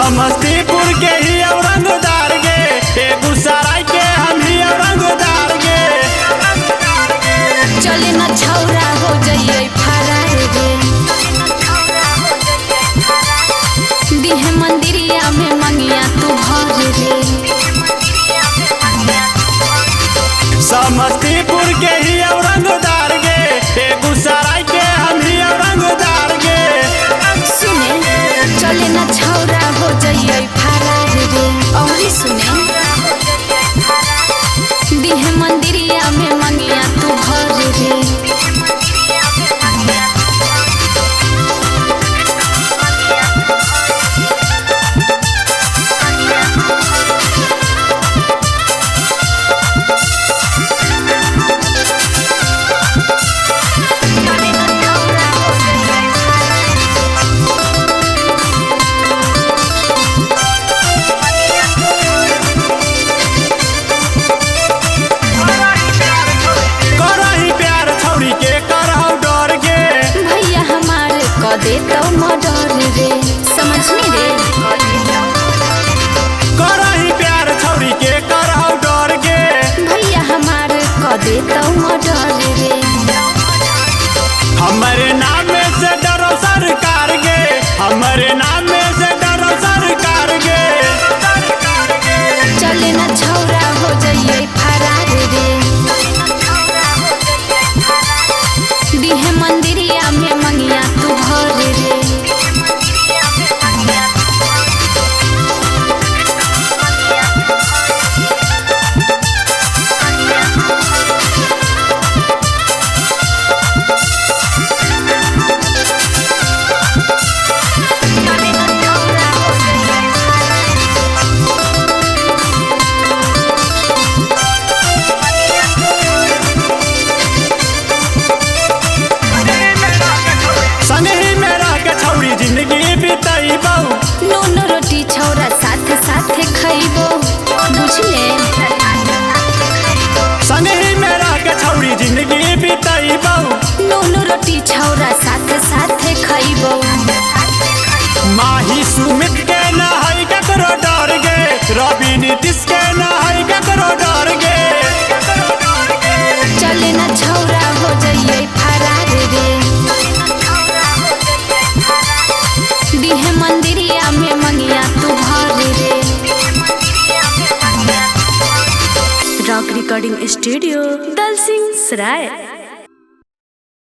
समस्तीपुर के ही रंगदार गे, बेगूसराय के हम ही रंगदार गे। चले न छौरा हो जाइए फरार गे, दिहे मंदिरिया में मंगिया तू भर रे। समस्तीपुर के ही रंगदार गे, बेगूसराय के हम ही रंगदार गे। सुने चले न छौरा हो जाइए फरार रे। और सुने दिहे मंदिरिया में मंगिया तू भर रे। दे तो मडर रे, समझनी रे। करही प्यार छौरी के करहु डर गे, भैया हमार क दे तो मडर रे। हमारे नाम से डरो सरकार गे, हमारे नाम से डरो सरकार गे। चले न छौरा हो जाइए फरार रे, दिहे मंदिरिया में मंगिया तू भर रे। जिंदगी बिताइबो, नून रोटी छौरा साथ साथ खइबो, बुझले। संगही में रह के छौरी जिंदगी बिताइबो, नून रोटी छौरा साथ साथ खइबो। माही सुमित के न है ककरो डर गे, रवि नीतीश के न है ककरो डर गे। चले न छौरा हो जाइए फरार रे, दिहे मंदिरिया में मंगिया तू भर रे। रॉक रिकॉर्डिंग स्टूडियो दलसिंह सराय।